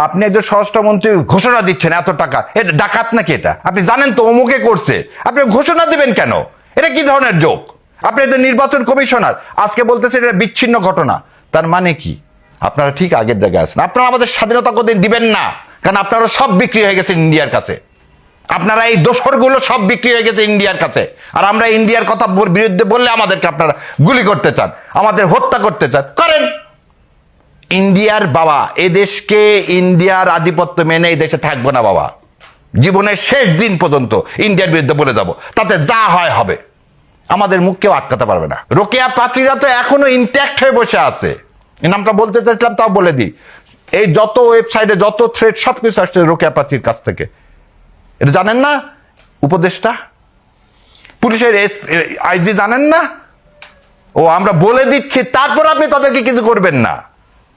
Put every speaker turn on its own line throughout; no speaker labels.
আপনি একজন স্বরাষ্ট্রমন্ত্রী ঘোষণা দিচ্ছেন এত টাকা, এটা ডাকাত নাকি? এটা আপনি জানেন তো অমুকে করছে, আপনি ঘোষণা দিবেন কেন? এটা কি ধরনের জোক? আপনি তো নির্বাচন কমিশনার, আজকে বলতেছেন এটা বিচ্ছিন্ন ঘটনা। তার মানে কি? আপনারা ঠিক আগের জায়গায় আছেন। আপনারা আমাদের স্বাধীনতা কোনদিন দিবেন না, কারণ আপনারা সব বিক্রি হয়ে গেছে ইন্ডিয়ার কাছে। আপনারা এই দোসরগুলো সব বিক্রি হয়ে গেছে ইন্ডিয়ার কাছে। আর আমরা ইন্ডিয়ার কথা বিরুদ্ধে বললে আমাদেরকে আপনারা গুলি করতে চান, আমাদের হত্যা করতে চান, করেন। ইন্ডিয়ার বাবা, এ দেশকে ইন্ডিয়ার আধিপত্য মেনে এই দেশে থাকবো না বাবা। জীবনের শেষ দিন পর্যন্ত ইন্ডিয়ার বিরুদ্ধে বলে যাব, তাতে যা হয় হবে। আমাদের মুখ কেউ আটকাতে পারবে না। রোকেয়া প্রাচীরা তো এখনো ইনট্যাক্ট হয়ে বসে আছে। এই নামটা বলতে চাইছিলাম, তাও বলে দিই। এই যত ওয়েবসাইটে যত থ্রেড সবকিছু আসছে রোকেয়া প্রাচীর কাছ থেকে। এটা জানেন না? উপদেষ্টা পুলিশের আইজি জানেন না? ও আমরা বলে দিচ্ছি, তারপর আপনি তাদেরকে কিছু করবেন না,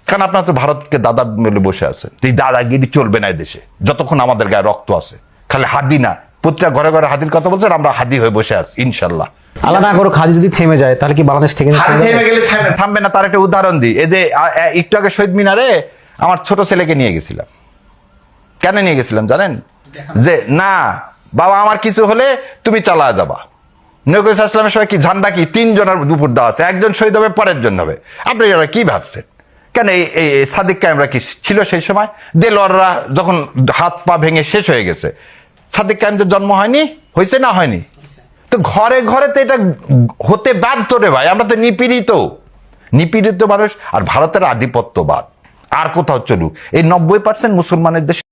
কারণ আপনার তো ভারতকে দাদা বলে বসে আছেন। এই দাদাগিরি চলবে না এই দেশে যতক্ষণ আমাদের গায়ে রক্ত আছে। খালি হাদি না, প্রতিটা ঘরে ঘরে হাদির কথা বলছেন, আমরা হাদি হয়ে বসে আছি ইনশাল্লাহ।
আলাদা করে হাদি যদি থেমে যায় তাহলে কি বাংলাদেশ থেকে
হাদি থেমে গেলে থামবে না। তার একটা উদাহরণ দিই। এই যে একটু আগে শহীদ মিনারে আমার ছোট ছেলেকে নিয়ে গেছিলাম। কেন নিয়ে গেছিলাম জানেন? যে না বাবা, আমার কিছু হলে তুমি চালা যাবা। নবী সাল্লাল্লাহু সময় কি ঝান্ডা কি 3 জনের দুপুর দেওয়া আছে, একজন শহীদ হবে, পরের জন হবে। আপনি কি ভাবছেন? কেন এই সাদিক কায়েমরা কি ছিল সেই সময়? দেলোয়াররা যখন হাত পা ভেঙে শেষ হয়ে গেছে, সাদিক কায়েমদের জন্ম হয়নি? হয়েছে না হয়নি? তো ঘরে ঘরে তো এটা হতে বাধ্য রে ভাই। আমরা তো নিপীড়িত মানুষ। আর ভারতের আধিপত্যবাদ আর কোথাও চলুক, এই 90% মুসলমানের দেশে